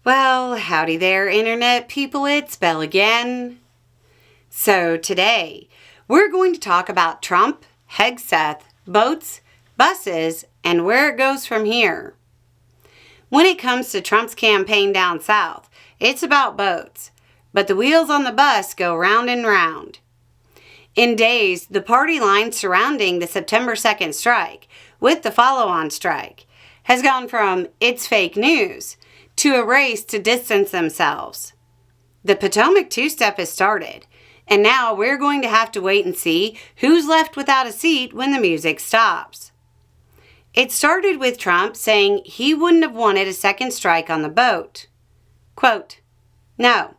Well, howdy there, Internet people. It's Belle again. So today, we're going to talk about Trump, Hegseth, boats, buses, and where it goes from here. When it comes to Trump's campaign down south, it's about boats, but the wheels on the bus go round and round. In days, the party line surrounding the September 2nd strike, with the follow-on strike, has gone from "it's fake news" to a race to distance themselves. The Potomac two-step has started, and now we're going to have to wait and see who's left without a seat when the music stops. It started with Trump saying he wouldn't have wanted a second strike on the boat. Quote, "No,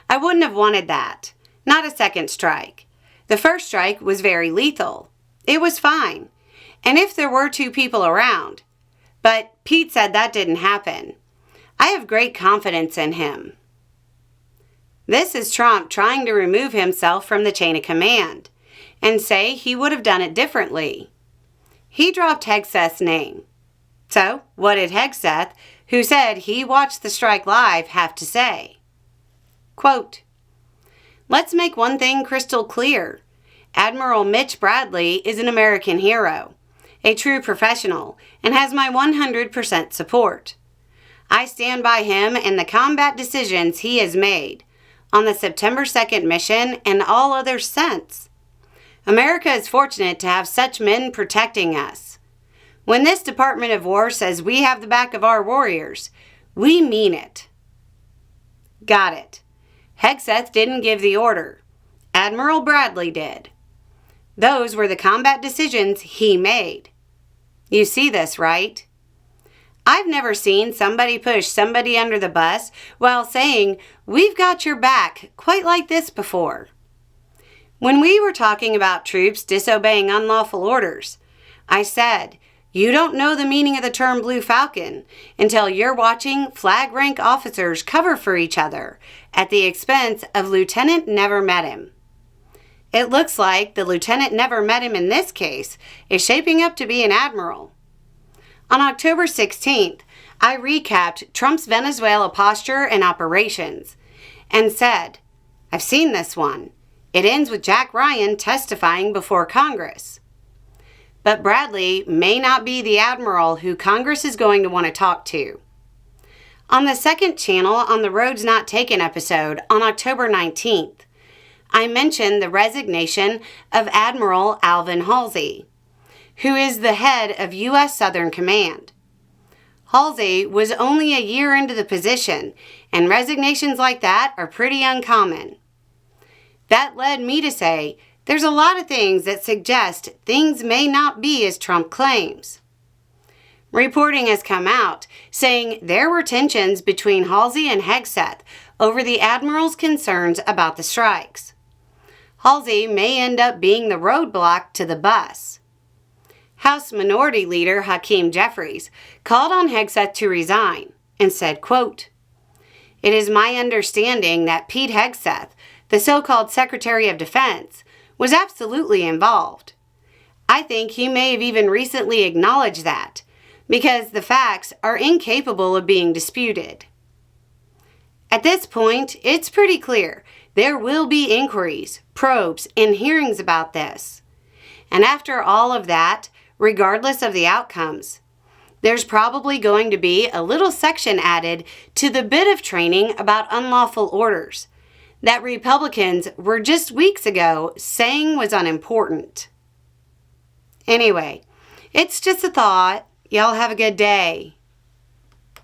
I wouldn't have wanted that. Not a second strike. The first strike was very lethal. It was fine. And if there were two people around. But Pete said that didn't happen. I have great confidence in him." This is Trump trying to remove himself from the chain of command and say he would have done it differently. He dropped Hegseth's name. So, what did Hegseth, who said he watched the strike live, have to say? Quote, "Let's make one thing crystal clear. Admiral Mitch Bradley is an American hero, a true professional, and has my 100% support. I stand by him and the combat decisions he has made on the September 2nd mission and all others since. America is fortunate to have such men protecting us. When this Department of War says we have the back of our warriors, we mean it." Got it. Hegseth didn't give the order. Admiral Bradley did. Those were the combat decisions he made. You see this, right? I've never seen somebody push somebody under the bus while saying, "We've got your back," quite like this before. When we were talking about troops disobeying unlawful orders, I said, you don't know the meaning of the term Blue Falcon until you're watching flag rank officers cover for each other at the expense of Lieutenant Never Met Him. It looks like the Lieutenant Never Met Him in this case is shaping up to be an admiral. On October 16th, I recapped Trump's Venezuela posture and operations and said, I've seen this one. It ends with Jack Ryan testifying before Congress. But Bradley may not be the admiral who Congress is going to want to talk to. On the second channel on the Roads Not Taken episode on October 19th, I mentioned the resignation of Admiral Alvin Halsey, who is the head of U.S. Southern Command. Halsey was only a year into the position, and resignations like that are pretty uncommon. That led me to say, there's a lot of things that suggest things may not be as Trump claims. Reporting has come out saying there were tensions between Halsey and Hegseth over the admiral's concerns about the strikes. Halsey may end up being the roadblock to the bus. House Minority Leader Hakeem Jeffries called on Hegseth to resign and said, quote, "It is my understanding that Pete Hegseth, the so-called Secretary of Defense, was absolutely involved. I think he may have even recently acknowledged that, because the facts are incapable of being disputed." At this point, it's pretty clear there will be inquiries, probes, and hearings about this. And after all of that, regardless of the outcomes, there's probably going to be a little section added to the bit of training about unlawful orders that Republicans were just weeks ago saying was unimportant. Anyway, it's just a thought. Y'all have a good day.